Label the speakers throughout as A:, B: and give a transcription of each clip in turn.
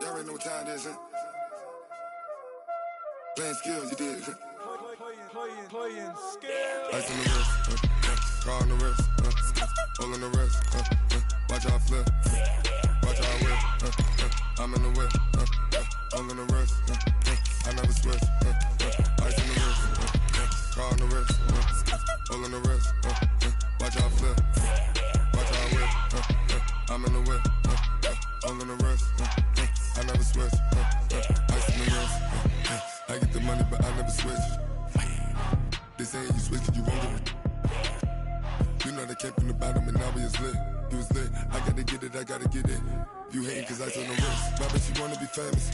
A: Y'all already know what time it is, huh? Playing skills, you did.
B: Playing skills.
A: Ice on the wrist, car on the wrist, hole on the wrist, watch how I flip, watch how I whip, I'm in the whip, hole on the wrist, I never switch, ice on the wrist, car on the wrist, hole on the wrist, watch how I flip, watch how I whip, I'm in the whip, hole on the wrist, I never switch, ice on the wrist, I get the money but I never switch. They saying you switch it, you won't get it. You know they came from the bottom and now we is lit. You was lit, I gotta get it, I gotta get it. You hating cause ice on the wrist. My bitch, you wanna be famous,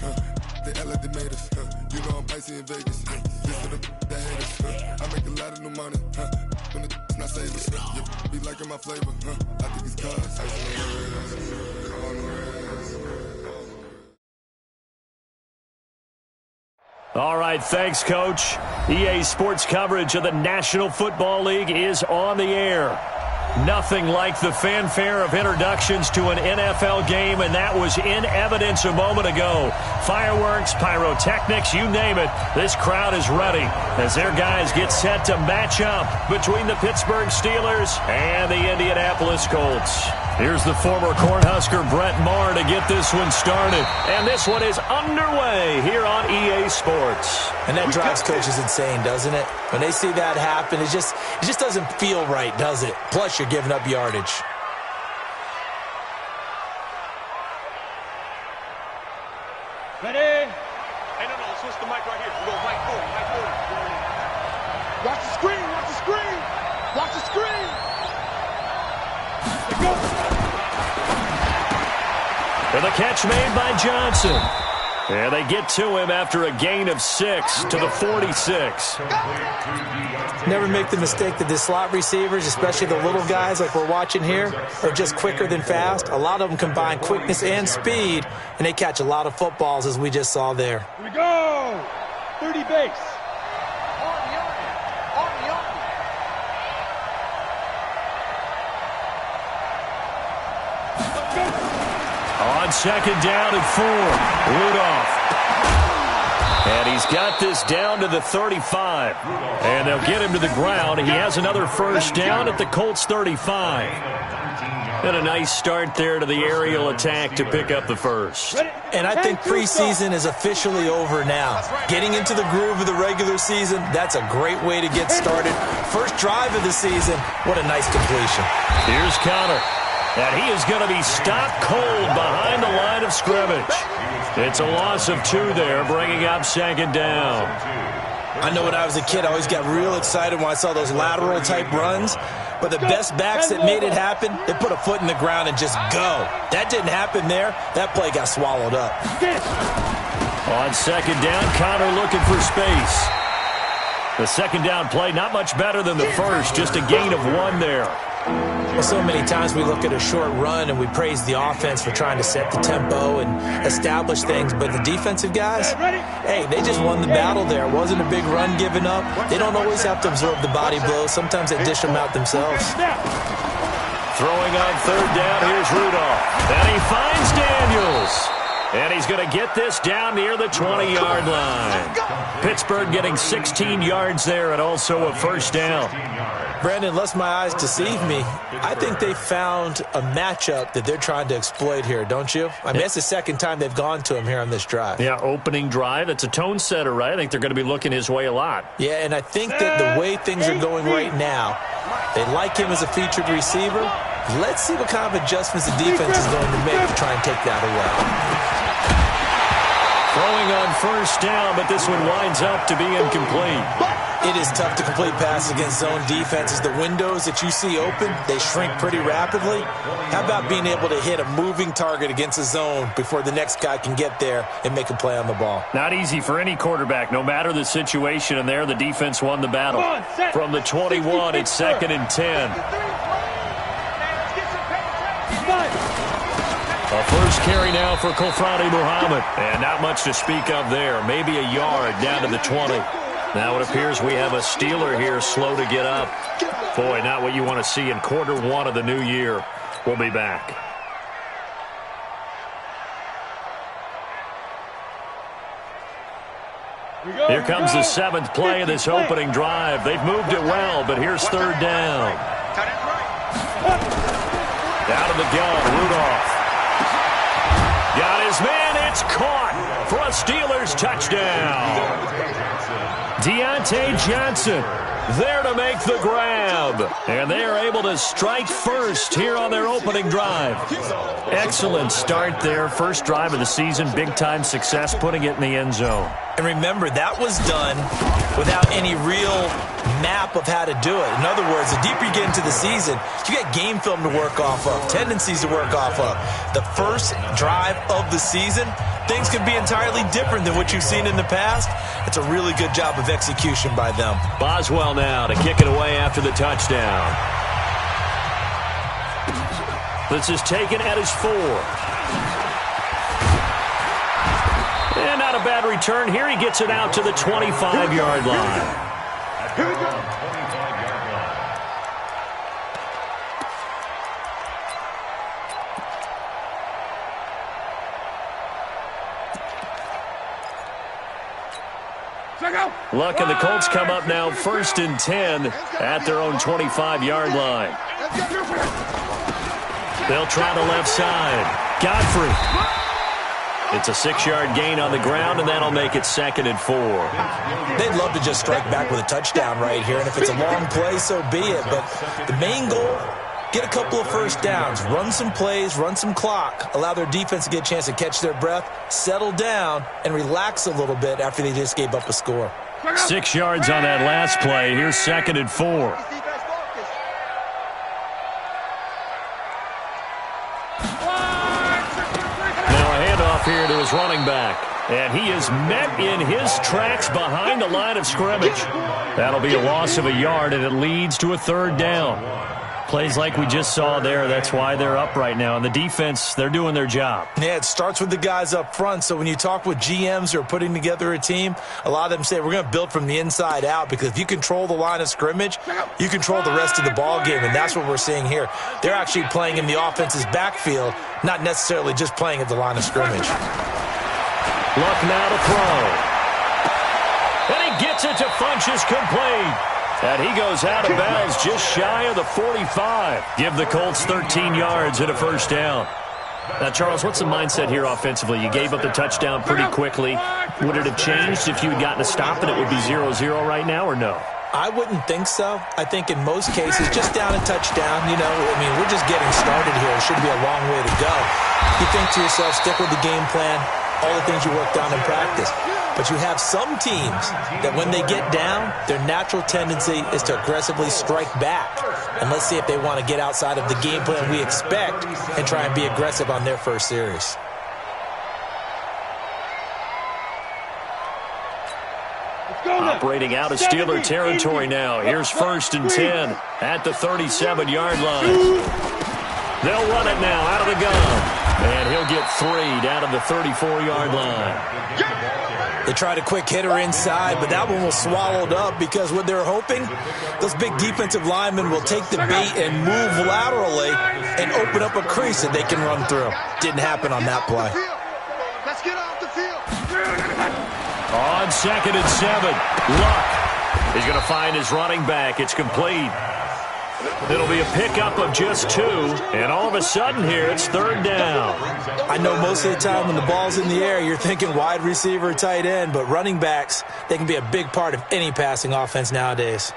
A: They act like they made us, You know I'm icy in Vegas, This for the that hate us, I make a lot of new money, When the not save us, You be liking my flavor, I think it's cause ice on the wrist, on the wrist.
C: All right, thanks, Coach. EA Sports coverage of the National Football League is on the air. Nothing like the fanfare of introductions to an NFL game, and that was in evidence a moment ago. Fireworks, pyrotechnics, you name it. This crowd is ready as their guys get set to match up between the Pittsburgh Steelers and the Indianapolis Colts. Here's the former Cornhusker Brett Maher to get this one started. And this one is underway here on EA Sports.
D: And that drives coaches insane, doesn't it? When they see that happen, it just doesn't feel right, does it? Plus, you're giving up yardage.
B: Ready? Hey, no, switch the mic right here. We go mic forward, mic forward. Watch the screen, watch the screen. Watch the screen. Let's go.
C: And the catch made by Johnson. And they get to him after a gain of 6 to the 46.
D: Never make the mistake that the slot receivers, especially the little guys like we're watching here, are just quicker than fast. A lot of them combine quickness and speed, and they catch a lot of footballs, as we just saw there.
B: Here we go. 30 base.
C: On second down and 4, Rudolph. And he's got this down to the 35. And they'll get him to the ground. He has another first down at the Colts 35. And a nice start there to the aerial attack to pick up the first.
D: And I think preseason is officially over now. Getting into the groove of the regular season, that's a great way to get started. First drive of the season, what a nice completion.
C: Here's Connor. And he is going to be stopped cold behind the line of scrimmage. It's a loss of 2 there, bringing up second down.
D: I know when I was a kid, I always got real excited when I saw those lateral-type runs. But the best backs that made it happen, they put a foot in the ground and just go. That didn't happen there. That play got swallowed up.
C: On second down, Connor looking for space. The second down play, not much better than the first, just a gain of 1 there.
D: Well, so many times we look at a short run and we praise the offense for trying to set the tempo and establish things. But the defensive guys, hey, they just won the battle there. It wasn't a big run given up. They don't always have to absorb the body blows. Sometimes they dish them out themselves.
C: Throwing on third down, here's Rudolph. And he finds Daniels. And he's going to get this down near the 20-yard line. Pittsburgh getting 16 yards there and also a first down.
D: Brandon, unless my eyes deceive me, I think they found a matchup that they're trying to exploit here, don't you? I mean, it's the second time they've gone to him here on this drive.
C: Yeah, opening drive. It's a tone setter, right? I think they're going to be looking his way a lot.
D: Yeah, and I think that the way things are going right now, they like him as a featured receiver. Let's see what kind of adjustments the defense is going to make to try and take that away.
C: Throwing on first down, but this one winds up to be incomplete.
D: It is tough to complete passes against zone defenses. The windows that you see open, they shrink pretty rapidly. How about being able to hit a moving target against a zone before the next guy can get there and make a play on the ball?
C: Not easy for any quarterback, no matter the situation. And there, the defense won the battle. From the 21, it's second and 10. A first carry now for Kofrani Muhammad. And not much to speak of there. Maybe a yard down to the 20. Now it appears we have a Steeler here slow to get up. Boy, not what you want to see in quarter 1 of the new year. We'll be back. Here comes the 7th play of this opening drive. They've moved it well, but here's 3rd down. Out of the gun, Rudolph. Got his man, it's caught for a Steelers touchdown. Deontay Johnson there to make the grab. And they are able to strike first here on their opening drive. Excellent start there. First drive of the season. Big-time success putting it in the end zone.
D: And remember, that was done without any real map of how to do it. In other words, the deeper you get into the season, you get game film to work off of, tendencies to work off of. The first drive of the season, things can be entirely different than what you've seen in the past. It's a really good job of execution by them.
C: Boswell now to kick it away after the touchdown. This is taken at his 4. And not a bad return here. He gets it out to the 25-yard line.
B: Here we go.
C: Luck and the Colts come up now 1st and 10 at their own 25-yard line. They'll try the left side. Godfrey. It's a 6-yard gain on the ground, and that'll make it 2nd and 4.
D: They'd love to just strike back with a touchdown right here, and if it's a long play, so be it. But the main goal, get a couple of first downs, run some plays, run some clock, allow their defense to get a chance to catch their breath, settle down, and relax a little bit after they just gave up a score.
C: 6 yards on that last play. Here's 2nd and 4. Now a handoff here to his running back. And he is met in his tracks behind the line of scrimmage. That'll be a loss of a yard, and it leads to a 3rd down. Plays like we just saw there. That's why they're up right now. And the defense, they're doing their job.
D: Yeah, it starts with the guys up front. So when you talk with GMs who are putting together a team, a lot of them say we're going to build from the inside out, because if you control the line of scrimmage, you control the rest of the ball game, and that's what we're seeing here. They're actually playing in the offense's backfield, not necessarily just playing at the line of scrimmage.
C: Luck now to throw. And he gets it to Funchess, complete. And he goes out of bounds just shy of the 45. Give the Colts 13 yards and a 1st down. Now, Charles, what's the mindset here offensively? You gave up the touchdown pretty quickly. Would it have changed if you had gotten a stop and it would be 0-0 right now, or no?
D: I wouldn't think so. I think in most cases, just down a touchdown, we're just getting started here. It should be a long way to go. You think to yourself, stick with the game plan, all the things you worked on in practice. But you have some teams that when they get down, their natural tendency is to aggressively strike back. And let's see if they want to get outside of the game plan we expect and try and be aggressive on their first series.
C: Operating out of Steeler territory now. Here's 1st and 10 at the 37-yard line. They'll run it now out of the gun. And he'll get 3 down to the 34-yard line.
D: They tried a quick hitter inside, but that one was swallowed up because what they're hoping, those big defensive linemen will take the bait and move laterally and open up a crease that they can run through. Didn't happen on that play.
B: Let's get off the field.
C: On 2nd and 7, Luck. He's going to find his running back. It's complete. It'll be a pickup of just 2, and all of a sudden here, it's 3rd down.
D: I know most of the time when the ball's in the air, you're thinking wide receiver, tight end, but running backs, they can be a big part of any passing offense nowadays.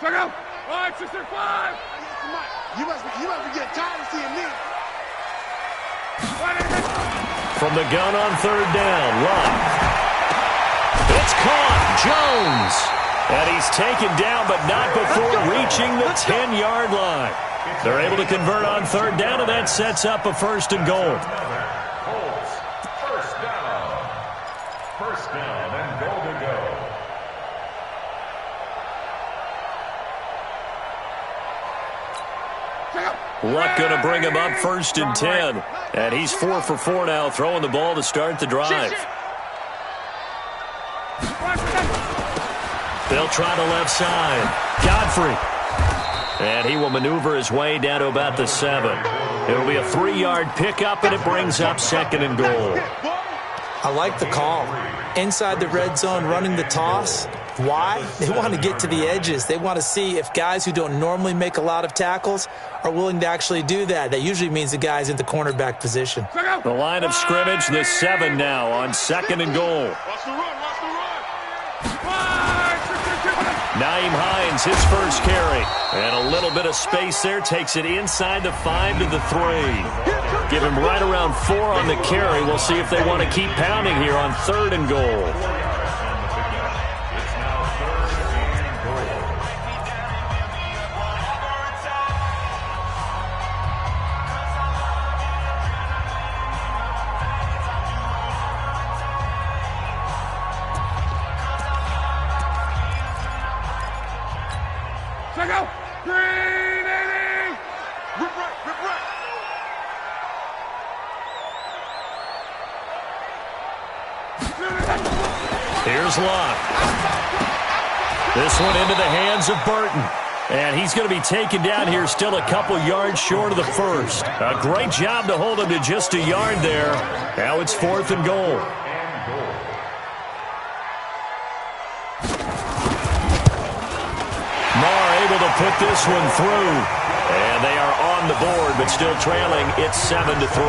B: Check out. 5, 6, 5. You must be getting tired of seeing me.
C: From the gun on 3rd down, Luck. It's caught. Jones. And he's taken down, but not before reaching the 10-yard line. They're able to convert on 3rd down, and that sets up a 1st and goal.
E: First down and goal to go.
C: Luck going to bring him up 1st and 10. And he's 4 for 4 now, throwing the ball to start the drive. They'll try the left side. Godfrey. And he will maneuver his way down to about the 7. It'll be a 3-yard pickup, and it brings up 2nd and goal.
D: I like the call. Inside the red zone, running the toss. Why? They want to get to the edges. They want to see if guys who don't normally make a lot of tackles are willing to actually do that. That usually means the guy's in the cornerback position.
C: The line of scrimmage, the 7 now on 2nd and goal.
B: Watch the run, watch the run.
C: Nyheim Hines, his first carry. And a little bit of space there, takes it inside the 5 to the 3. Give him right around 4 on the carry. We'll see if they want to keep pounding here on 3rd and goal.
B: Check out. Green 80. Rip right, rip right.
C: Here's Locke. This one into the hands of Burton. And he's going to be taken down here still a couple yards short of the first. A great job to hold him to just a yard there. Now it's 4th and goal. Able to put this one through. And they are on the board, but still trailing. It's 7 to 3.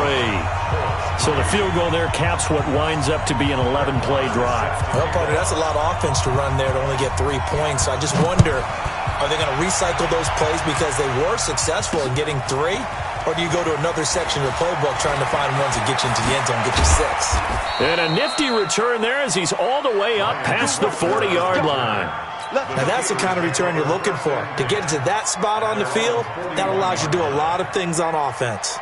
C: So the field goal there caps what winds up to be an 11-play drive.
D: Well, partner, that's a lot of offense to run there to only get 3 points. So I just wonder, are they going to recycle those plays because they were successful in getting 3? Or do you go to another section of the playbook trying to find ones that get you into the end zone, get you 6?
C: And a nifty return there as he's all the way up past the 40-yard line.
D: Now, that's the kind of return you're looking for. To get to that spot on the field, that allows you to do a lot of things on offense.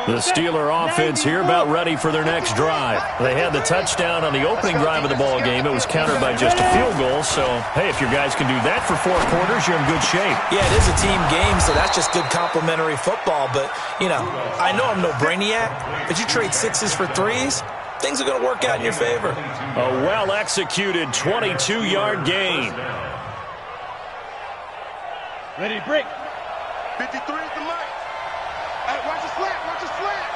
C: The Steeler offense here about ready for their next drive. They had the touchdown on the opening drive of the ball game. It was countered by just a field goal. So, hey, if your guys can do that for 4 quarters, you're in good shape.
D: Yeah, it is a team game, so that's just good complimentary football. But, you know, I know I'm no brainiac, but you trade 6s for 3s, things are going to work out in your favor.
C: A well-executed 22-yard gain.
B: Ready to break. 53 is the line. Hey, watch the slant, watch the slant.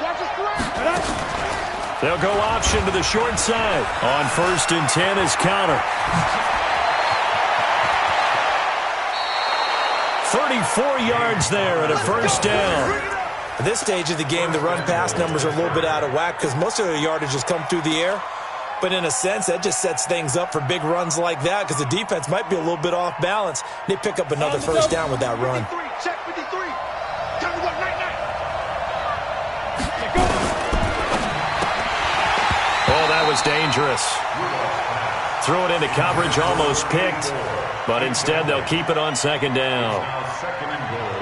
B: Watch the slant.
C: They'll go option to the short side. On 1st and 10 is counter. 34 yards there at a first down.
D: At this stage of the game, the run-pass numbers are a little bit out of whack because most of the yardage has come through the air. But in a sense, that just sets things up for big runs like that because the defense might be a little bit off balance. They pick up another first down with that run.
B: 53, check 53. Time to go, night.
C: Oh, that was dangerous. Threw it into coverage, almost picked. But instead, they'll keep it on 2nd down.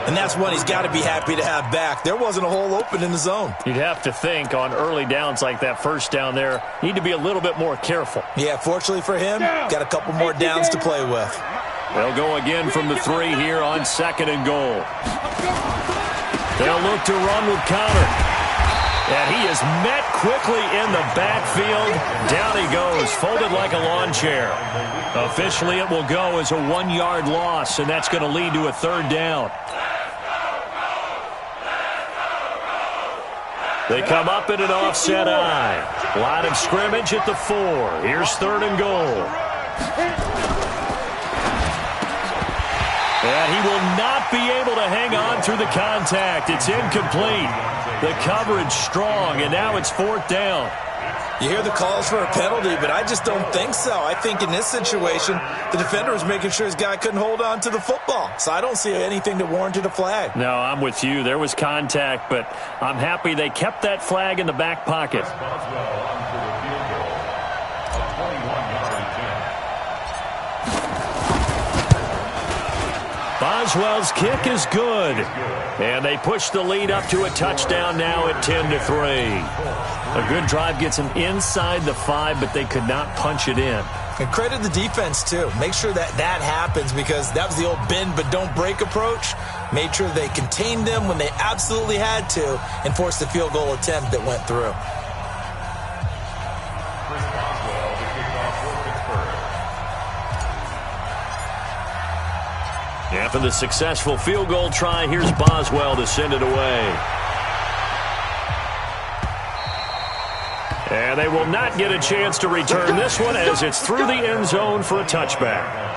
D: And that's one he's got to be happy to have back. There wasn't a hole open in the zone.
C: You'd have to think on early downs like that first down there, need to be a little bit more careful.
D: Yeah, fortunately for him, got a couple more downs to play with.
C: They'll go again from the 3 here on 2nd and goal. They'll look to run with Connor. And he is met quickly in the backfield. Down he goes, folded like a lawn chair. Officially, it will go as a 1-yard loss, and that's going to lead to a 3rd down. They come up in an offset eye. Line of scrimmage at the 4. Here's 3rd and goal. And he will not be able to hang on through the contact. It's incomplete. The coverage strong, and now it's 4th down.
D: You hear the calls for a penalty, but I just don't think so. I think in this situation, the defender was making sure his guy couldn't hold on to the football. So I don't see anything that warranted a flag.
C: No, I'm with you. There was contact, but I'm happy they kept that flag in the back pocket. Boswell's kick is good. And they push the lead up to a touchdown now at 10-3. A good drive gets them inside the 5, but they could not punch it in.
D: And credit the defense, too. Make sure that happens because that was the old bend but don't break approach. Made sure they contained them when they absolutely had to and forced the field goal attempt that went through.
C: After the successful field goal try, here's Boswell to send it away. And they will not get a chance to return this one as it's through the end zone for a touchback.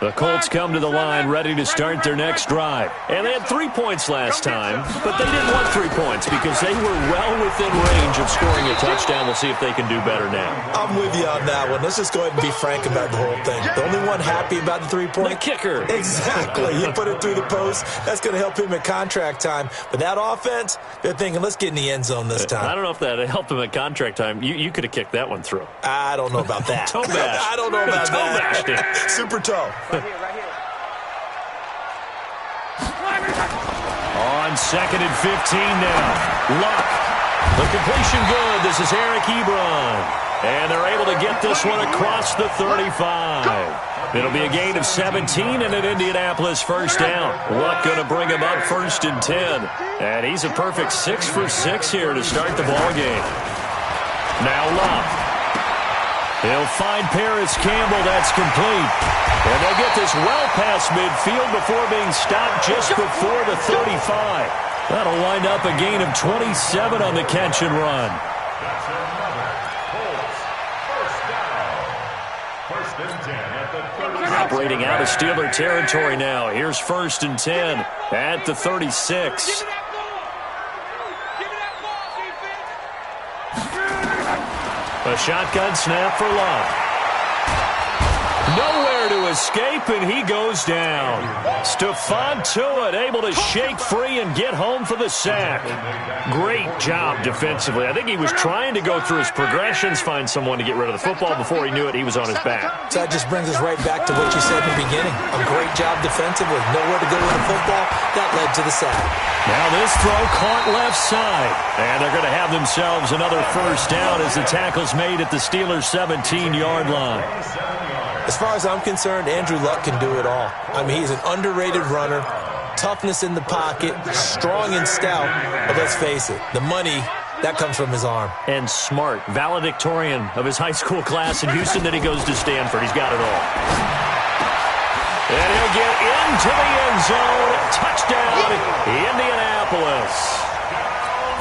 C: The Colts come to the line ready to start their next drive. And they had 3 points last time, but they didn't want 3 points because they were well within range of scoring a touchdown. We'll see if they can do better now.
D: I'm with you on that one. Let's just go ahead and be frank about the whole thing. The only one happy about the 3-point?
C: The kicker.
D: Exactly. He put it through the post. That's going to help him at contract time. But that offense, they're thinking, let's get in the end zone this time.
C: I don't know if that helped him at contract time. You could have kicked that one through.
D: I don't know about that.
C: Toe bash.
D: I don't know about that. Super toe.
B: Right here.
C: On 2nd and 15 now. Luck. The completion good. This is Eric Ebron. And they're able to get this one across the 35. It'll be a gain of 17 and an Indianapolis first down. Luck going to bring him up 1st and 10. And he's a perfect 6 for 6 here to start the ball game. Now Luck. He'll find Paris Campbell. That's complete. And they'll get this well past midfield before being stopped just before the 35. That'll wind up a gain of 27 on the catch and run. Operating out of Steeler territory now. Here's 1st and 10 at the 36. A shotgun snap for Love. Nowhere to escape, and he goes down. Stephon Tuitt able to shake free and get home for the sack. Great job defensively. I think he was trying to go through his progressions, find someone to get rid of the football. Before he knew it, he was on his back.
D: So that just brings us right back to what you said in the beginning. A great job defensively. Nowhere to go with the football. That led to the sack.
C: Now this throw caught left side. And they're going to have themselves another first down as the tackle's made at the Steelers' 17-yard line.
D: As far as I'm concerned, Andrew Luck can do it all. I mean, he's an underrated runner, toughness in the pocket, strong and stout. But let's face it, the money, that comes from his arm.
C: And smart, valedictorian of his high school class in Houston. Then he goes to Stanford. He's got it all. And he'll get into the end zone. Touchdown, Indianapolis.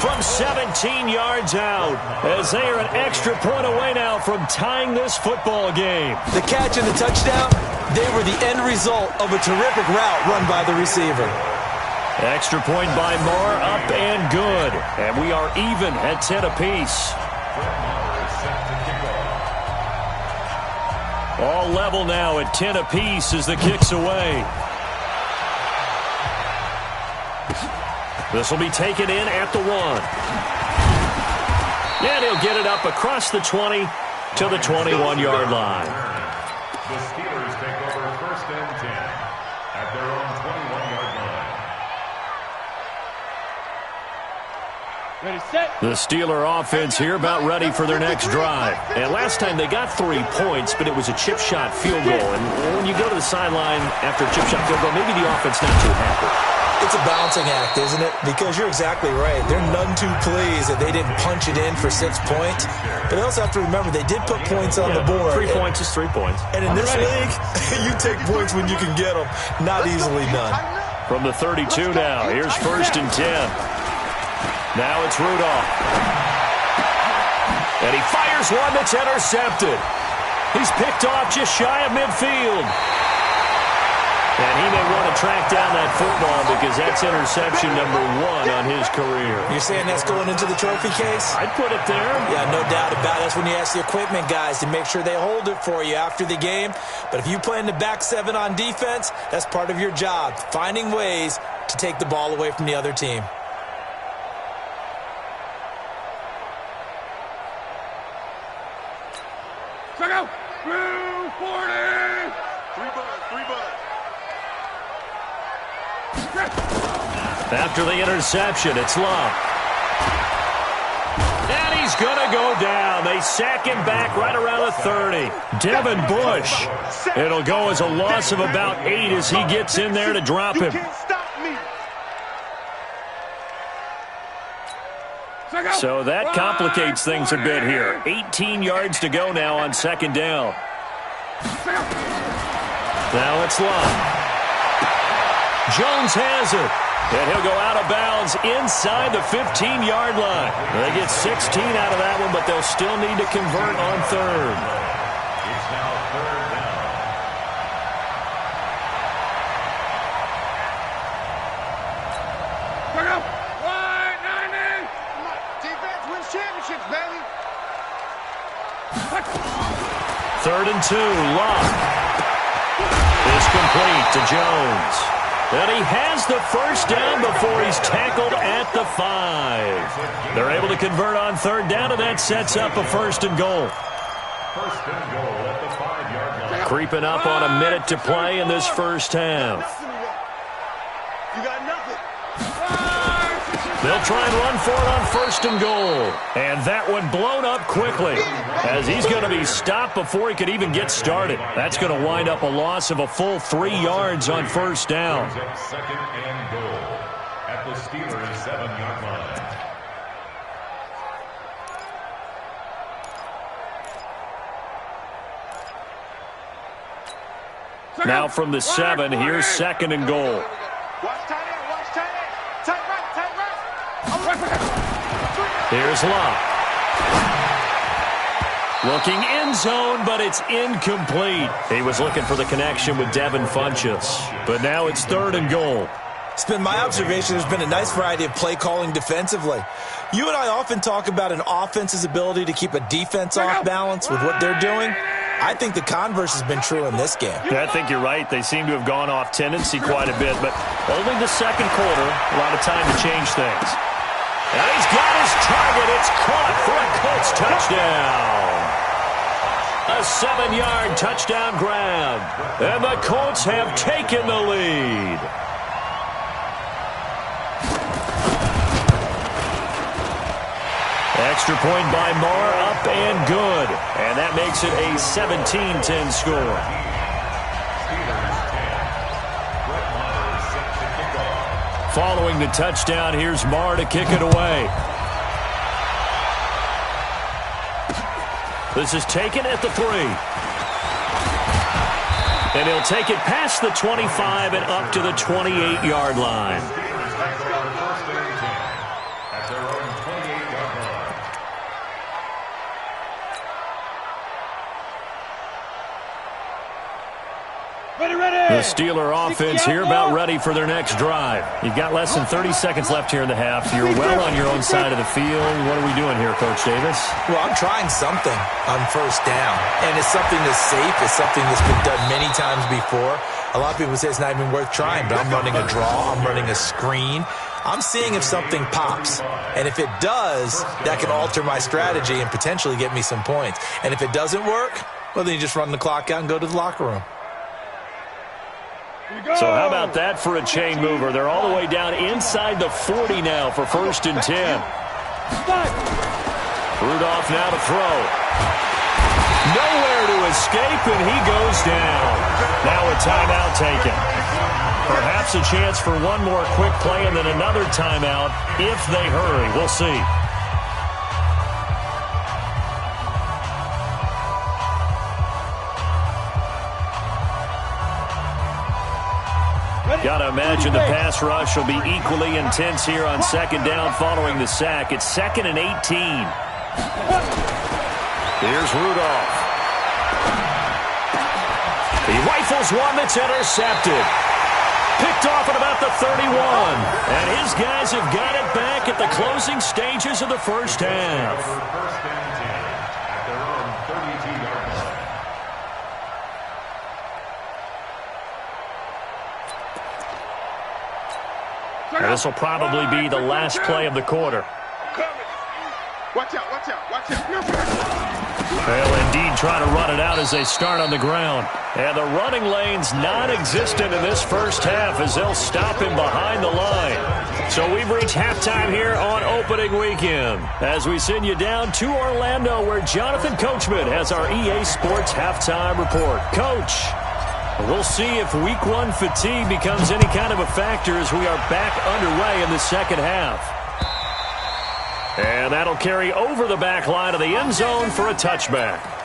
C: From 17 yards out, as they are an extra point away now from tying this football game.
D: The catch and the touchdown, they were the end result of a terrific route run by the receiver.
C: Extra point by Moore, up and good. And we are even at 10 apiece. All level now at 10 apiece as the kick's away. This will be taken in at the 1. And he'll get it up across the 20 to the 21-yard line.
E: The Steelers take over 1st and 10 at their own 21-yard line.
B: Ready, set.
C: The Steeler offense here about ready for their next drive. And last time they got 3 points, but it was a chip shot field goal. And when you go to the sideline after a chip shot field goal, maybe the offense not too happy.
D: It's a balancing act, isn't it? Because you're exactly right. They're none too pleased that they didn't punch it in for 6 points. But they also have to remember they did put points on the board.
C: 3 points is 3 points.
D: And in this league, you take points when you can get them. Not easily done.
C: From the 32 now, here's 1st and 10. Now it's Rudolph. And he fires one that's intercepted. He's picked off just shy of midfield. And he may want to track down that football because that's interception number 1 on his career.
D: You're saying that's going into the trophy case?
C: I'd put it there.
D: Yeah, no doubt about it. That's when you ask the equipment guys to make sure they hold it for you after the game. But if you play in the back 7 on defense, that's part of your job, finding ways to take the ball away from the other team.
B: Check out. 240.
E: 3 bucks.
C: After the interception, it's Love. And he's going to go down. They sack him back right around the 30. Devin Bush. It'll go as a loss of about 8 as he gets in there to drop him.
B: You can't stop me.
C: So that complicates things a bit here. 18 yards to go now on second down. Now it's Love. Jones has it. And he'll go out of bounds inside the 15-yard line. They get 16 out of that one, but they'll still need to convert on third.
E: It's now third down.
B: Championships, baby.
C: 3rd and 2, Love. It's complete to Jones. And he has the first down before he's tackled at the 5. They're able to convert on third down, and that sets up a 1st and goal.
E: 1st and goal at the 5-yard line.
C: Creeping up on a minute to play in this first half.
B: You got nothing.
C: They'll try and run for it on 1st and goal. And that one blown up quickly as he's going to be stopped before he could even get started. That's going to wind up a loss of a full 3 yards on 1st down.
E: 2nd and goal at the Steelers' 7-yard line.
C: Now from the 7, here's 2nd and goal.
B: Watch tight end, watch tight end. Tight right, tight right.
C: Here's Love. Looking end zone, but it's incomplete. He was looking for the connection with Devin Funchess. But now it's 3rd and goal.
D: It's been my observation there's been a nice variety of play calling defensively. You and I often talk about an offense's ability to keep a defense off balance with what they're doing. I think the converse has been true in this game.
C: Yeah, I think you're right. They seem to have gone off tendency quite a bit, but only the 2nd quarter, a lot of time to change things. And he's got his target. It's caught for a Colts touchdown. A 7-yard touchdown grab. And the Colts have taken the lead. Extra point by Marr, up and good. And that makes it a 17-10 score. Following the touchdown, here's Marr to kick it away. This is taken at the 3. And he'll take it past the 25 and up to the 28-yard line. The Steeler offense here about ready for their next drive. You've got less than 30 seconds left here in the half. You're well on your own side of the field. What are we doing here, Coach Davis?
D: Well, I'm trying something on 1st down, and it's something that's safe. It's something that's been done many times before. A lot of people say it's not even worth trying, but I'm running a draw. I'm running a screen. I'm seeing if something pops, and if it does, that can alter my strategy and potentially get me some points. And if it doesn't work, well, then you just run the clock out and go to the locker room.
C: So how about that for a chain mover? They're all the way down inside the 40 now for 1st and 10. Rudolph now to throw. Nowhere to escape, and he goes down. Now a timeout taken. Perhaps a chance for one more quick play and then another timeout if they hurry. We'll see. Got to imagine the pass rush will be equally intense here on 2nd down following the sack. It's 2nd and 18. Here's Rudolph. He rifles one that's intercepted. Picked off at about the 31. And his guys have got it back at the closing stages of the first half.
E: 1st and 10 at their own 32-yard line.
C: This will probably be the last play of the quarter.
B: Watch out, watch out, watch out.
C: They'll indeed try to run it out as they start on the ground. And the running lane's non-existent in this first half as they'll stop him behind the line. So we've reached halftime here on opening weekend as we send you down to Orlando where Jonathan Coachman has our EA Sports halftime report. Coach, we'll see if Week 1 fatigue becomes any kind of a factor as we are back underway in the second half. And that'll carry over the back line of the end zone for a touchback.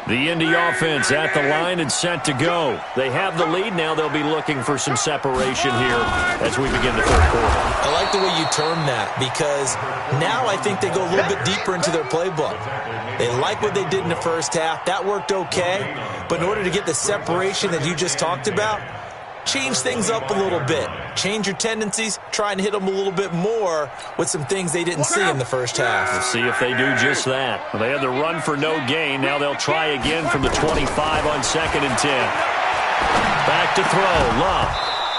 C: The Indy offense at the line and set to go. They have the lead. Now they'll be looking for some separation here as we begin the third quarter.
D: I like the way you term that because now I think they go a little bit deeper into their playbook. They like what they did in the first half. That worked okay. But in order to get the separation that you just talked about, change things up a little bit. Change your tendencies. Try and hit them a little bit more with some things they didn't see in the first half.
C: Let's see if they do just that. They had the run for no gain. Now they'll try again from the 25 on 2nd and 10. Back to throw. Love.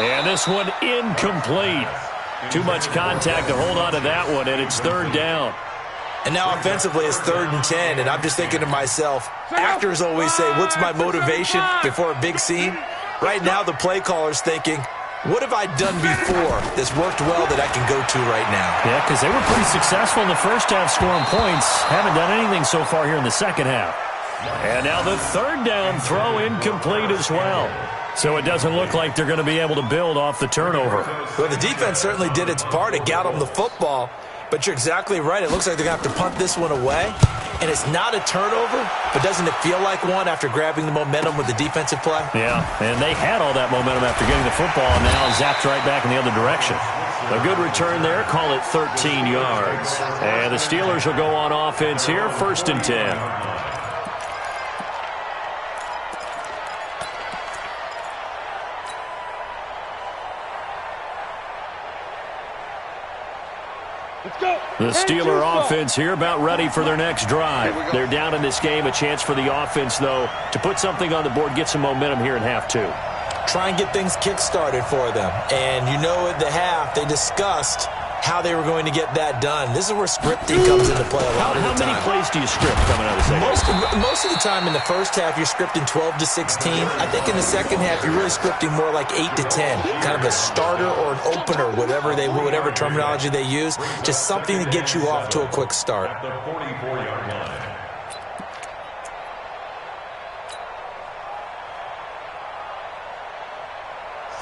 C: And this one incomplete. Too much contact to hold on to that one, and it's 3rd down.
D: And now offensively it's 3rd and 10, and I'm just thinking to myself, actors always say, what's my motivation before a big scene? Right now, the play caller's thinking, what have I done before that's worked well that I can go to right now?
C: Yeah, because they were pretty successful in the first half scoring points. Haven't done anything so far here in the second half. And now the 3rd down throw incomplete as well. So it doesn't look like they're going to be able to build off the turnover.
D: Well, the defense certainly did its part to get them the football. But you're exactly right. It looks like they're going to have to punt this one away. And it's not a turnover, but doesn't it feel like one after grabbing the momentum with the defensive play?
C: Yeah, and they had all that momentum after getting the football, and now zapped right back in the other direction. A good return there. Call it 13 yards. And the Steelers will go on offense here, 1st and 10. The Steeler offense here about ready for their next drive. They're down in this game. A chance for the offense, though, to put something on the board, get some momentum here in half 2.
D: Try and get things kick-started for them. And you know at the half, they discussed how they were going to get that done. This is where scripting comes into play a lot of the time.
C: How many plays do you script coming out of the second?
D: Most of the time in the first half, you're scripting 12 to 16. I think in the second half, you're really scripting more like 8 to 10. Kind of a starter or an opener, whatever terminology they use. Just something to get you off to a quick start.
E: At the 44-yard line.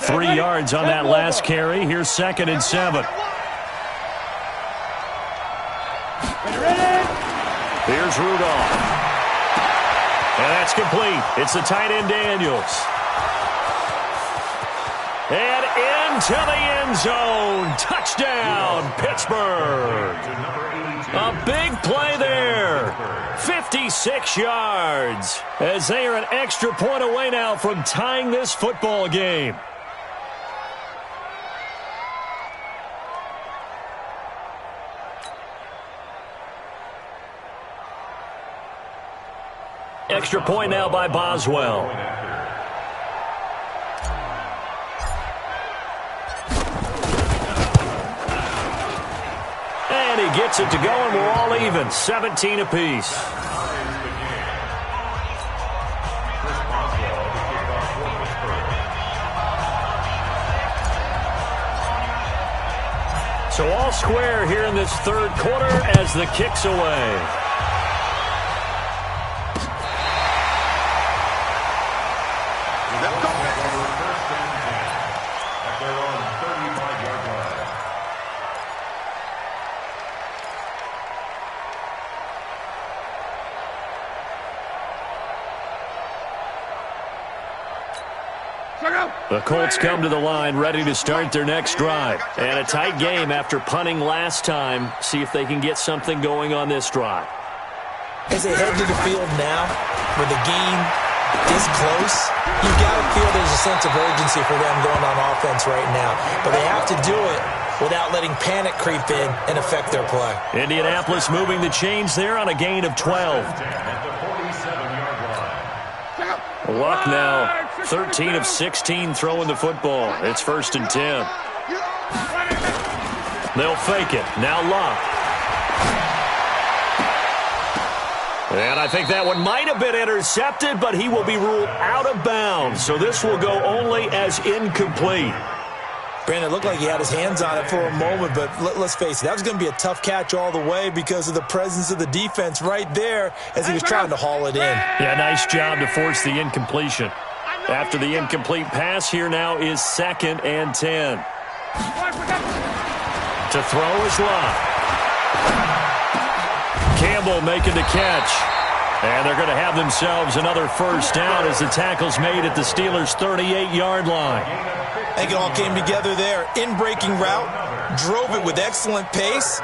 C: Three yards on that last carry. Here's 2nd and 7. Here's Rudolph. And that's complete. It's the tight end Daniels. And into the end zone. Touchdown, Pittsburgh. A big play there. 56 yards. As they are an extra point away now from tying this football game. Extra point now by Boswell. And he gets it to go, and we're all even. 17 apiece. So all square here in this 3rd quarter as the kick's away. The Colts come to the line ready to start their next drive. And a tight game after punting last time. See if they can get something going on this drive.
D: As they head to the field now, with the game this close, you've got to feel there's a sense of urgency for them going on offense right now. But they have to do it without letting panic creep in and affect their play.
C: Indianapolis moving the chains there on a gain of 12. Luck now. 13 of 16 throwing the football. It's 1st and 10. They'll fake it. Now Luck. And I think that one might have been intercepted, but he will be ruled out of bounds. So this will go only as incomplete.
D: Brandon, it looked like he had his hands on it for a moment, but let's face it, that was going to be a tough catch all the way because of the presence of the defense right there as he was trying to haul it in.
C: Yeah, nice job to force the incompletion. After the incomplete pass, here now is 2nd and 10. To throw is Lott. Campbell making the catch. And they're going to have themselves another first down as the tackle's made at the Steelers' 38-yard line.
D: I think it all came together there. In-breaking route, drove it with excellent pace.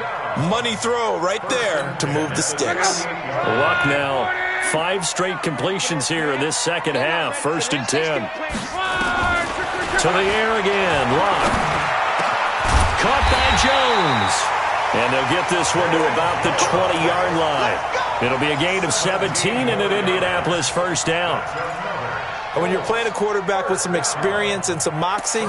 D: Money throw right there to move the sticks.
C: Luck now. 5 straight completions here in this second half. 1st and 10. To the air again. Luck. Caught by Jones. And they'll get this one to about the 20-yard line. It'll be a gain of 17 and an Indianapolis first down.
D: And when you're playing a quarterback with some experience and some moxie,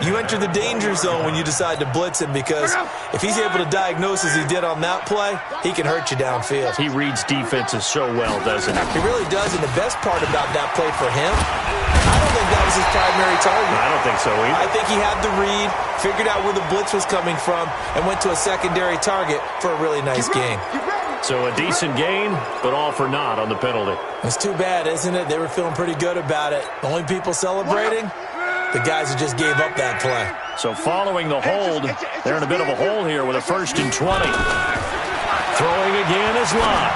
D: you enter the danger zone when you decide to blitz him, because if he's able to diagnose as he did on that play, he can hurt you downfield.
C: He reads defenses so well, doesn't he?
D: He really does, and the best part about that play for him, I don't think that was his primary target.
C: I don't think so either.
D: I think he had the read, figured out where the blitz was coming from, and went to a secondary target for a really nice gain.
C: So a decent gain, but all for naught on the penalty.
D: It's too bad, isn't it? They were feeling pretty good about it. The only people celebrating, the guys who just gave up that play.
C: So following the hold, they're in a bit of a hole here with a 1st and 20. Throwing again is Lott.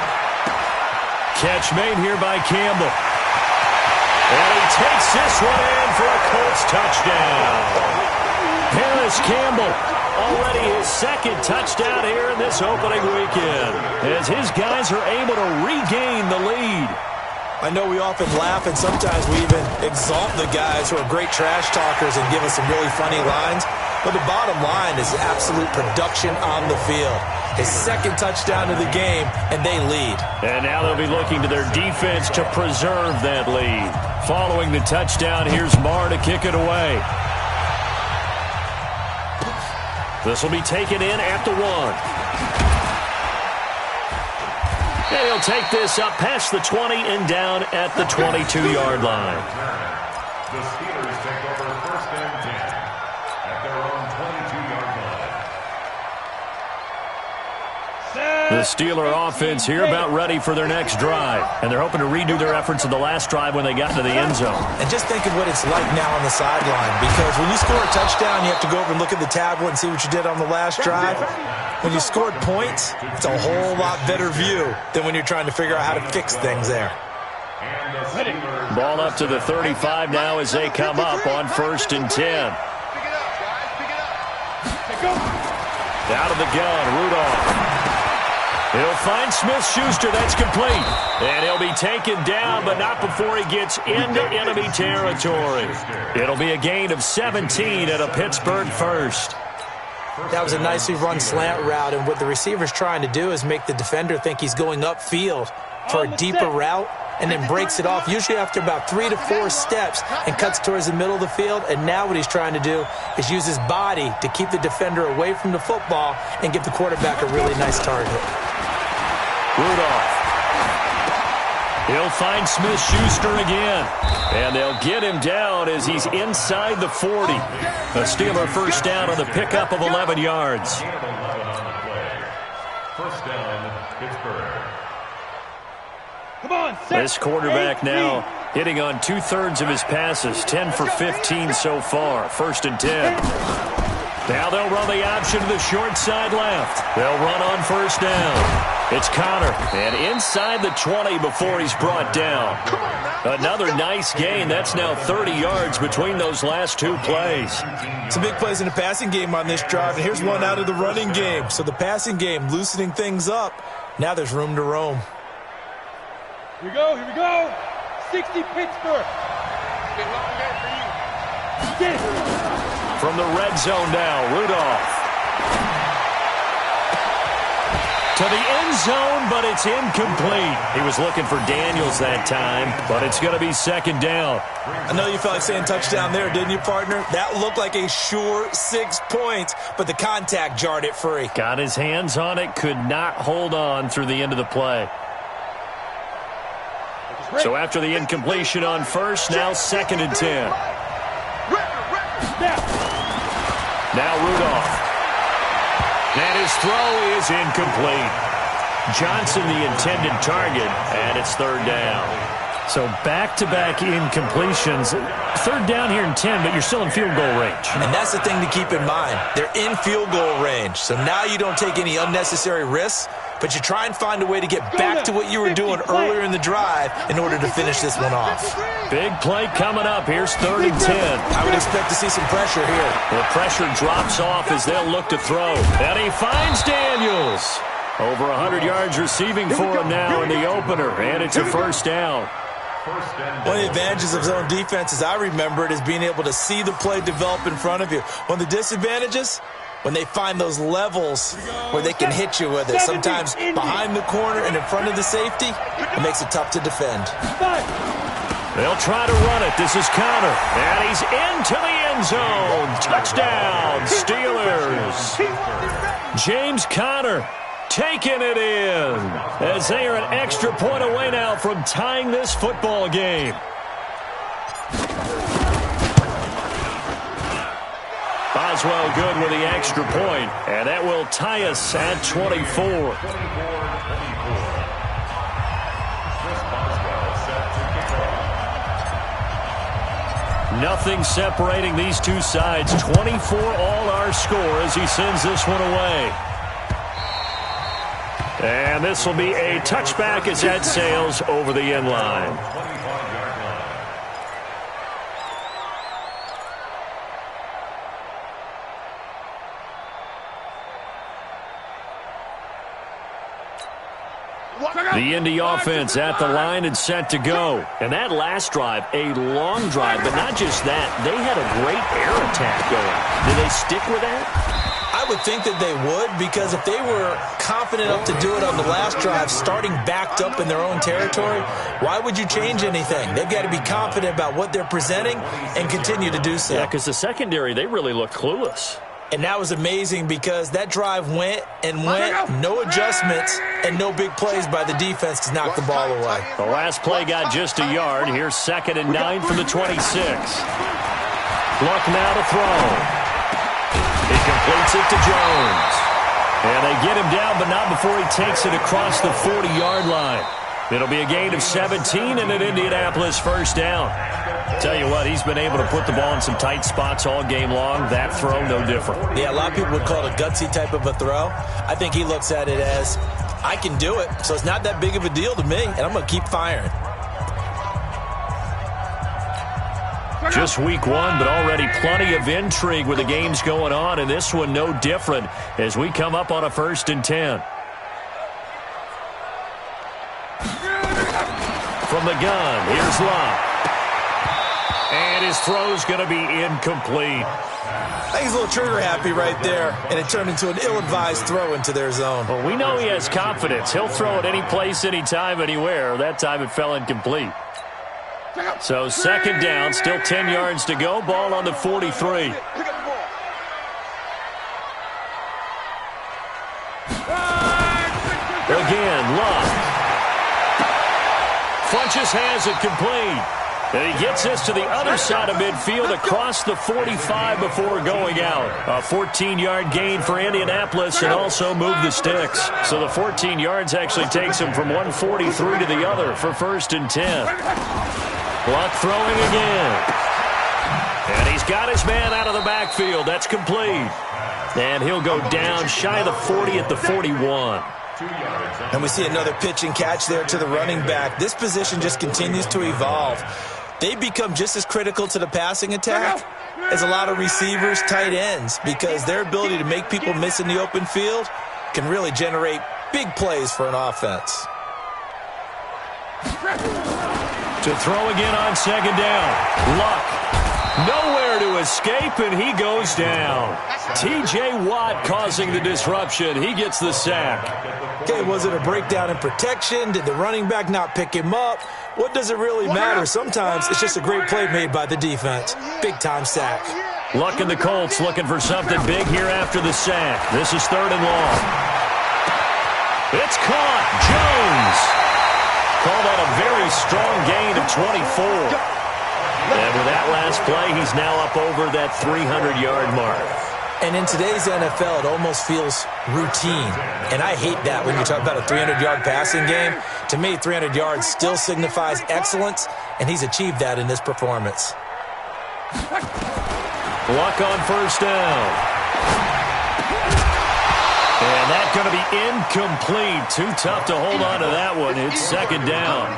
C: Catch made here by Campbell. And he takes this one in for a Colts touchdown. Paris Campbell, already his 2nd touchdown here in this opening weekend, as his guys are able to regain the lead.
D: I know we often laugh, and sometimes we even exalt the guys who are great trash talkers and give us some really funny lines, but the bottom line is absolute production on the field. His 2nd touchdown of the game, and they lead.
C: And now they'll be looking to their defense to preserve that lead. Following the touchdown, here's Marr to kick it away. This will be taken in at the 1. And he'll take this up past the 20 and down at the 22-yard line.
E: The Steelers take over 1st and 10 at their own 22-yard line.
C: The Steeler offense here about ready for their next drive. And they're hoping to redo their efforts in the last drive when they got into the end zone.
D: And just think of what it's like now on the sideline, because when you score a touchdown, you have to go over and look at the tablet and see what you did on the last drive. When you scored points, it's a whole lot better view than when you're trying to figure out how to fix things there.
C: Ball up to the 35 now as they come up on 1st and 10. Out of the gun, Rudolph. He'll find Smith-Schuster. That's complete. And he'll be taken down, but not before he gets into enemy territory. It'll be a gain of 17 at a Pittsburgh first.
D: That was a nicely run slant route, and what the receiver's trying to do is make the defender think he's going upfield for a deeper route, and then breaks it off, usually after about 3 to 4 steps, and cuts towards the middle of the field. And now what he's trying to do is use his body to keep the defender away from the football and give the quarterback a really nice target.
C: Rudolph. He'll find Smith-Schuster again. And they'll get him down as he's inside the 40. A Steeler first down on the pickup of 11 yards.
E: First down, Pittsburgh.
B: Come on,
C: This quarterback now hitting on 2/3 of his passes, 10 for 15 so far. 1st and 10. Now they'll run the option to the short side left. They'll run on 1st down. It's Connor, and inside the 20 before he's brought down. Another nice gain. That's now 30 yards between those last 2 plays.
D: Some big plays in the passing game on this drive, and here's one out of the running game. So the passing game loosening things up. Now there's room to roam.
B: Here we go, here we go. 60 Pittsburgh.
C: From the red zone now, Rudolph. To the end zone, but it's incomplete. He was looking for Daniels that time, but it's going to be 2nd down.
D: I know you felt like saying touchdown there, didn't you, partner? That looked like a sure 6 points, but the contact jarred it free.
C: Got his hands on it, could not hold on through the end of the play. So after the incompletion on 1st, now 2nd and 10. Now Rudolph. And his throw is incomplete. Johnson the intended target, and it's third down. So back-to-back incompletions. Third down here in 10, but you're still in field goal range.
D: And that's the thing to keep in mind. They're in field goal range. So now you don't take any unnecessary risks, but you try and find a way to get back to what you were doing earlier in the drive in order to finish this one off.
C: Big play coming up. Here's 3rd and 10.
D: I would expect to see some pressure here.
C: The pressure drops off as they'll look to throw. And he finds Daniels. Over 100 yards receiving for him now in the opener, and it's a first down.
D: One of the advantages of zone defense, as I remember it, is being able to see the play develop in front of you. One of the disadvantages, when they find those levels where they can hit you with it, sometimes behind the corner and in front of the safety, it makes it tough to defend.
C: They'll try to run it. This is Conner, and he's into the end zone. Touchdown, Steelers. James Conner taking it in as they are an extra point away now from tying this football game. Boswell good with the extra point, and that will tie us at 24. Nothing separating these two sides. 24 all our score as he sends this one away. And this will be a touchback as that sails over the end line. The Indy offense at the line and set to go. And that last drive, a long drive, but not just that. They had a great air attack going. Did they stick with that?
D: I would think that they would, because if they were confident enough to do it on the last drive, starting backed up in their own territory, why would you change anything? They've got to be confident about what they're presenting and continue to do so.
C: Yeah, because the secondary, they really looked clueless.
D: And that was amazing because that drive went and went, no adjustments, and no big plays by the defense to knock the ball away.
C: The last play got just a yard. Here's 2nd and 9 from the 26. Luck now to throw. He completes it to Jones. And they get him down, but not before he takes it across the 40-yard line. It'll be a gain of 17 and an Indianapolis first down. Tell you what, he's been able to put the ball in some tight spots all game long. That throw, no different.
D: Yeah, a lot of people would call it a gutsy type of a throw. I think he looks at it as, I can do it, so it's not that big of a deal to me, and I'm going to keep firing.
C: Just week 1, but already plenty of intrigue with the games going on, and this one no different as we come up on a 1st and 10. From the gun, here's Luck. And his throw's going to be incomplete.
D: I think he's a little trigger happy right there, and it turned into an ill-advised throw into their zone.
C: Well, we know he has confidence. He'll throw it any place, anytime, anywhere. That time it fell incomplete. So 2nd down, still 10 yards to go. Ball on the 43. Again, Luck. Funches has it complete. And he gets this to the other side of midfield across the 45 before going out. A 14-yard gain for Indianapolis and also move the sticks. So the 14 yards actually takes him from 143 to the other for 1st and 10. Luck throwing again. And he's got his man out of the backfield. That's complete. And he'll go down shy of the 40 at the 41.
D: And we see another pitch and catch there to the running back. This position just continues to evolve. They become just as critical to the passing attack as a lot of receivers, tight ends, because their ability to make people miss in the open field can really generate big plays for an offense.
C: To throw again on 2nd down. Luck. Nowhere to escape, and he goes down. T.J. Watt causing the disruption. He gets the sack.
D: Okay, was it a breakdown in protection? Did the running back not pick him up? What does it really matter? Sometimes it's just a great play made by the defense. Big-time sack.
C: Luck and the Colts looking for something big here after the sack. This is 3rd and long. It's caught. Jones. Call that a very strong gain of 24. And with that last play, he's now up over that 300-yard mark.
D: And in today's NFL, it almost feels routine. And I hate that when you talk about a 300-yard passing game. To me, 300 yards still signifies excellence, and he's achieved that in this performance.
C: Luck on first down. And that's going to be incomplete. Too tough to hold on to that one. It's second down.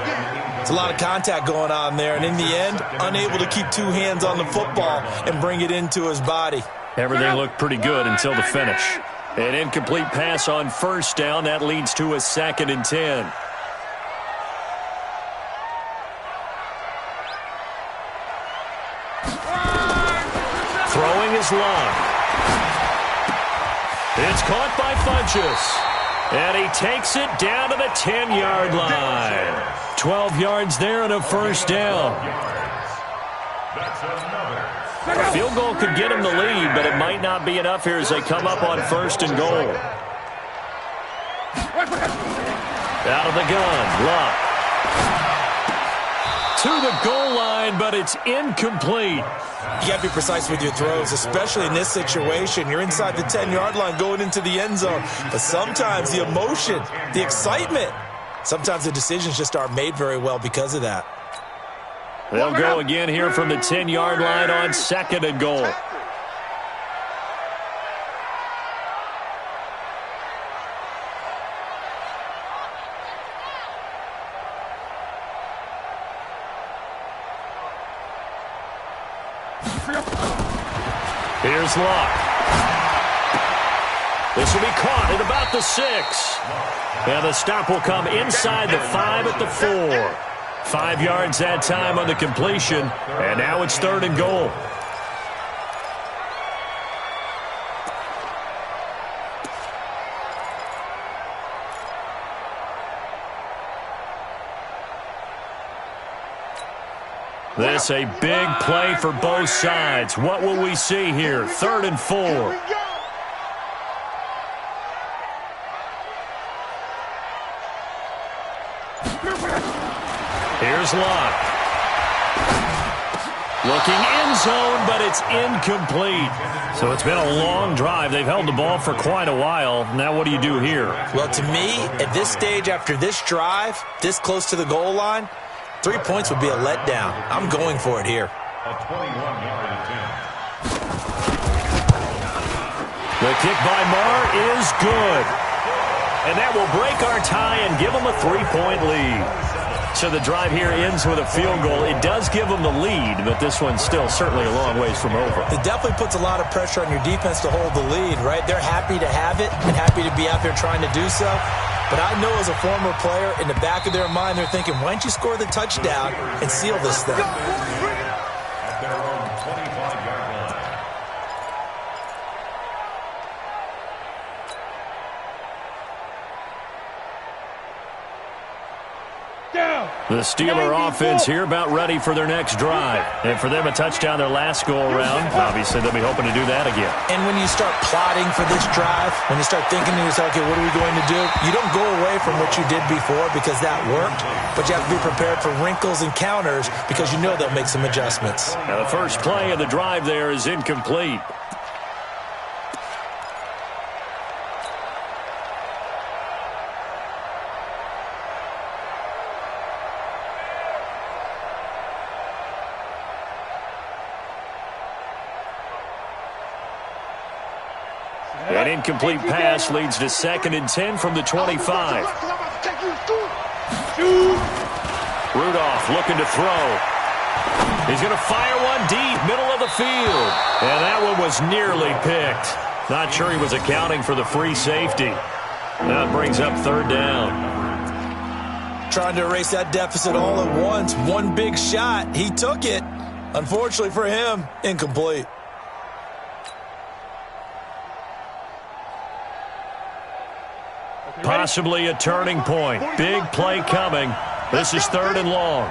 D: It's a lot of contact going on there, and in the end, unable to keep two hands on the football and bring it into his body.
C: Everything looked pretty good until the finish. An incomplete pass on first down. That leads to a 2nd and 10. Throwing is Locke. It's caught by Funchess. And he takes it down to the 10-yard line. 12 yards there and a first down. A field goal could get him the lead, but it might not be enough here as they come up on 1st and goal. Out of the gun, Luck. To the goal line, but it's incomplete.
D: You got to be precise with your throws, especially in this situation. You're inside the 10-yard line going into the end zone. But sometimes the emotion, the excitement, sometimes the decisions just aren't made very well because of that.
C: They'll go again here from the 10-yard line on 2nd and goal. Here's Locke. This will be caught at about the 6. And the stop will come inside the 5 at the 4. 5 yards that time on the completion, and now it's 3rd and goal. This a big play for both sides. What will we see here? 3rd and 4. Here's Locke. Looking end zone, but it's incomplete. So it's been a long drive. They've held the ball for quite a while. Now what do you do here?
D: Well, to me, at this stage after this drive, this close to the goal line, 3 points would be a letdown. I'm going for it here.
E: A 21-yard attempt.
C: The kick by Marr is good. And that will break our tie and give them a 3-point lead. So the drive here ends with a field goal. It does give them the lead, but this one's still certainly a long ways from over.
D: It definitely puts a lot of pressure on your defense to hold the lead, right? They're happy to have it and happy to be out there trying to do so. But I know as a former player, in the back of their mind, they're thinking, why don't you score the touchdown and seal this thing?
E: At their own 25-yard line.
C: The Steeler offense here about ready for their next drive. And for them, a touchdown their last go-around. Obviously, they'll be hoping to do that again.
D: And when you start plotting for this drive, when you start thinking to yourself, okay, what are we going to do? You don't go away from what you did before because that worked, but you have to be prepared for wrinkles and counters because you know they'll make some adjustments.
C: Now, the first play of the drive there is incomplete. An incomplete pass leads to 2nd and 10 from the 25. Rudolph looking to throw. He's going to fire one deep, middle of the field. And that one was nearly picked. Not sure he was accounting for the free safety. That brings up 3rd down.
D: Trying to erase that deficit all at once. One big shot. He took it. Unfortunately for him, incomplete.
C: Possibly a turning point. Big play coming. This is 3rd and long.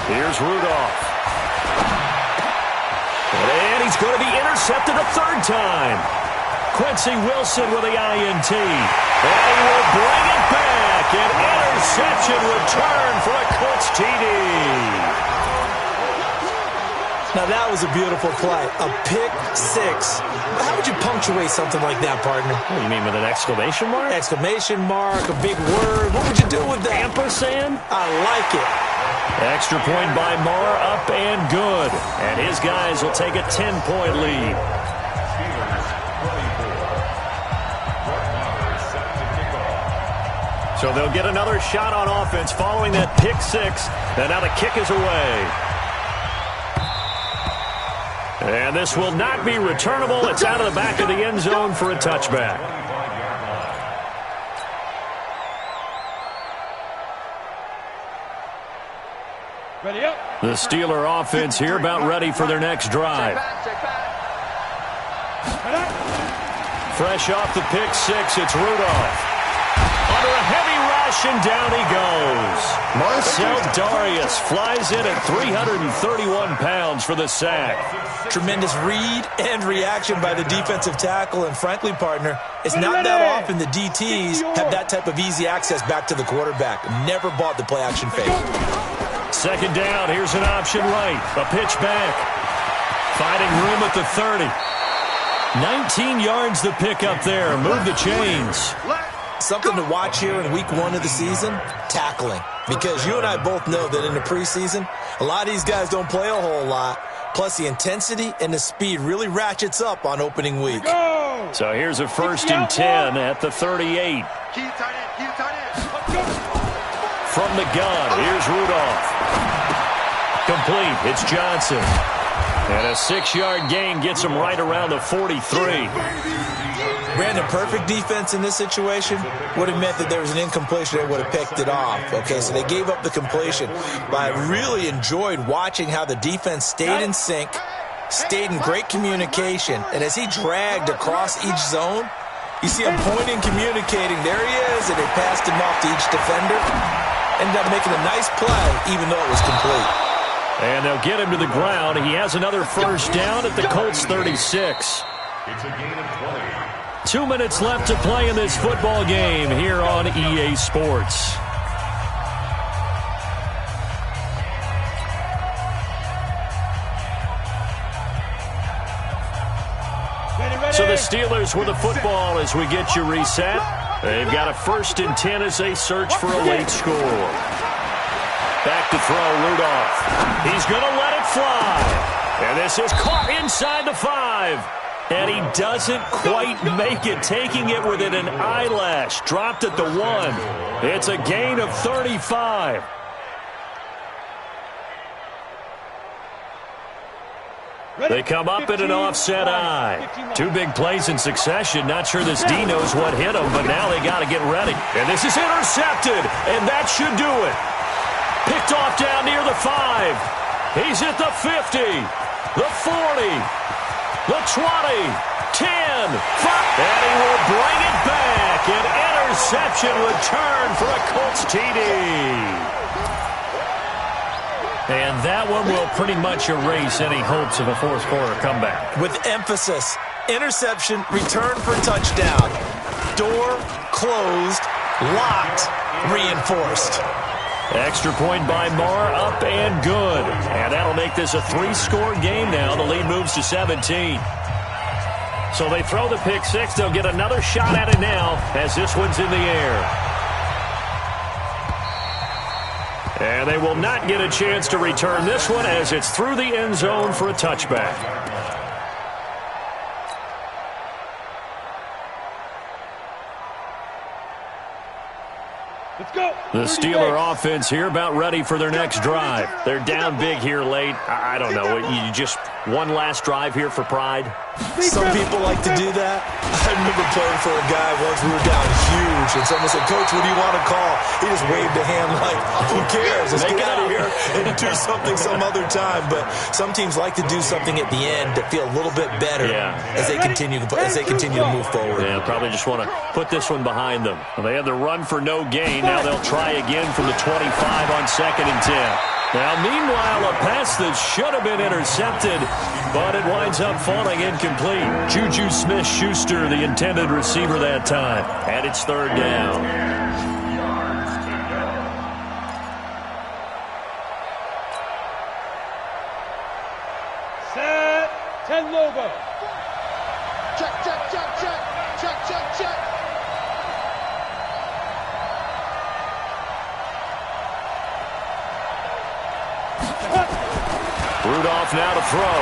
C: Here's Rudolph. And he's going to be intercepted a 3rd time. Quincy Wilson with the INT. And he will bring it back. An interception return for a Colts TD.
D: Now, that was a beautiful play. A pick six. How would you punctuate something like that, partner?
C: What do you mean, with an exclamation mark?
D: Exclamation mark, a big word. What would you do with that?
C: Ampersand?
D: I like it.
C: Extra point by Marr, up and good. And his guys will take a 10-point lead. So they'll get another shot on offense following that pick six. And now the kick is away. And this will not be returnable. It's out of the back of the end zone for a touchback.
B: Ready up.
C: The Steeler offense here about ready for their next drive. Fresh off the pick six, it's Rudolph. Under a heavy rush, and down he goes. Marcel Darius flies in at 331 pounds for the sack.
D: Tremendous read and reaction by the defensive tackle, and frankly, partner, it's not that often the DTs have that type of easy access back to the quarterback. Never bought the play-action fake.
C: Second down, here's an option right. A pitch back. Finding room at the 30. 19 yards the pick up there. Move the chains.
D: Something to watch here in week 1 of the season, tackling. Because you and I both know that in the preseason, a lot of these guys don't play a whole lot. Plus, the intensity and the speed really ratchets up on opening week.
C: So here's a 1st and 10 at the 38. From the gun, here's Rudolph. Complete, it's Johnson. And a 6-yard gain gets him right around the 43.
D: Brandon, perfect defense in this situation would have meant that there was an incompletion and would have picked it off. Okay, so they gave up the completion. But I really enjoyed watching how the defense stayed in sync, stayed in great communication, and as he dragged across each zone, you see him pointing, communicating. There he is, and they passed him off to each defender. Ended up making a nice play, even though it was complete.
C: And they'll get him to the ground. He has another first down at the Colts 36.
E: It's a gain of 20.
C: 2 minutes left to play in this football game here on EA Sports. So the Steelers with the football as we get you reset. They've got a 1st and 10 as they search for a late score. Back to throw, Rudolph. He's going to let it fly. And this is caught inside the 5. And he doesn't quite make it, taking it within an eyelash. Dropped at the 1. It's a gain of 35. They come up at an offset eye. 2 big plays in succession. Not sure this D knows what hit him, but now they got to get ready. And this is intercepted, and that should do it. Picked off down near the 5. He's at the 50, the 40, the 20, 10, 5. And he will bring it back. An interception return for a Colts TD. And that one will pretty much erase any hopes of a fourth-quarter comeback.
D: With emphasis, interception, return for touchdown. Door closed, locked, reinforced.
C: Extra point by Marr, up and good. And that'll make this a 3-score game now. The lead moves to 17. So they throw the pick six. They'll get another shot at it now as this one's in the air. And they will not get a chance to return this one as it's through the end zone for a touchback.
B: Let's go.
C: The Steeler offense here about ready for their next drive. They're down big here late. I don't know. You just one last drive here for pride?
D: Some people like to do that. I remember playing for a guy once. We were down huge, and someone said, "Coach, what do you want to call?" He just waved a hand like, "Who cares? Let's get out of here and do something some other time." But some teams like to do something at the end to feel a little bit better as they continue to move forward.
C: Yeah, probably just want to put this one behind them. Well, they had the run for no gain. Now they'll try again from the 25 on 2nd and 10. Now, meanwhile, a pass that should have been intercepted, but it winds up falling incomplete. Juju Smith-Schuster, the intended receiver that time. And it's 3rd down.
B: 10 logo. Check, check, check, check. Check, check, check.
C: Rudolph now to throw.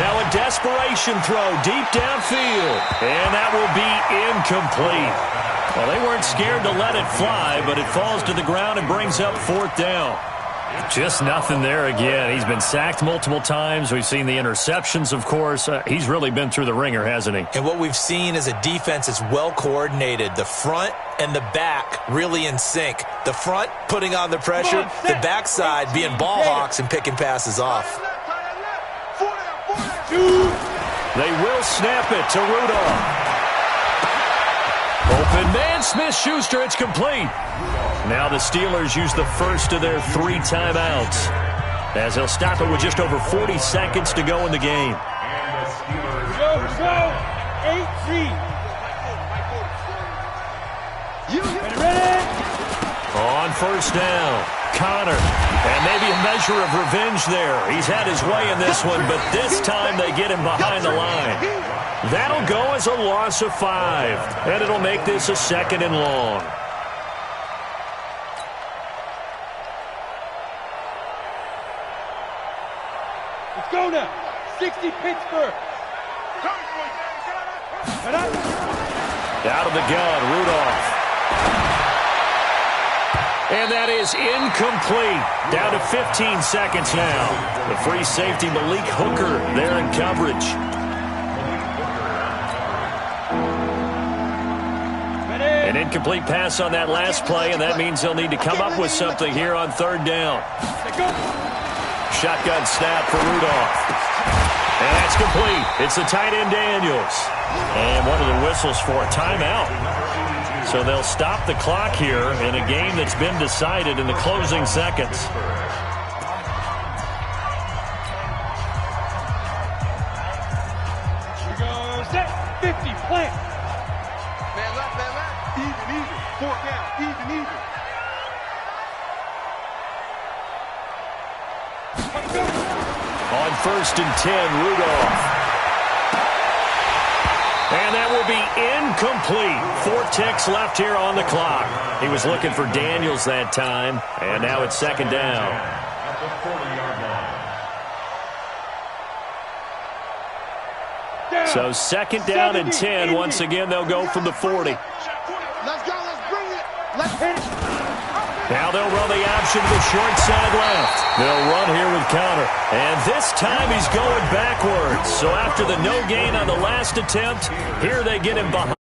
C: Now a desperation throw deep downfield. And that will be incomplete. Well, they weren't scared to let it fly, but it falls to the ground and brings up 4th down. Just nothing there again. He's been sacked multiple times. We've seen the interceptions, of course. He's really been through the ringer, hasn't he?
D: And what we've seen is a defense that's well coordinated. The front and the back really in sync. The front putting on the pressure, the backside being ball hawks and picking passes off.
C: They will snap it to Rudolph. Open man, Smith-Schuster, it's complete. Now the Steelers use the first of their 3 timeouts, as they'll stop it with just over 40 seconds to go in the game.
B: Go, 8-3. Ready?
C: On 1st down, Connor. And maybe a measure of revenge there. He's had his way in this one, but this time they get him behind the line. That'll go as a loss of 5, and it'll make this a 2nd and long.
B: Let's go now. 60 Pittsburgh.
C: Out of the gun, Rudolph. And that is incomplete. Down to 15 seconds now. The free safety, Malik Hooker, there in coverage. An incomplete pass on that last play, and that means they'll need to come up with something here on 3rd down. Shotgun snap for Rudolph. And that's complete. It's the tight end, Daniels. And one of the whistles for a timeout. So they'll stop the clock here in a game that's been decided in the closing seconds.
B: Here we go. Set. 50. Plant.
F: Man left, man left. Even. 4th down. Even.
C: On 1st and 10, Rudolph. And that will be incomplete. 4 ticks left here on the clock. He was looking for Daniels that time, and now it's 2nd down.
E: At the 40-yard line.
C: So 2nd down and 10. Once again, they'll go from the 40.
F: Let's go. Let's bring it. Let's hit it.
C: Now they'll run the option to the short side left. They'll run here with Connor. And this time he's going backwards. So after the no gain on the last attempt, here they get him behind.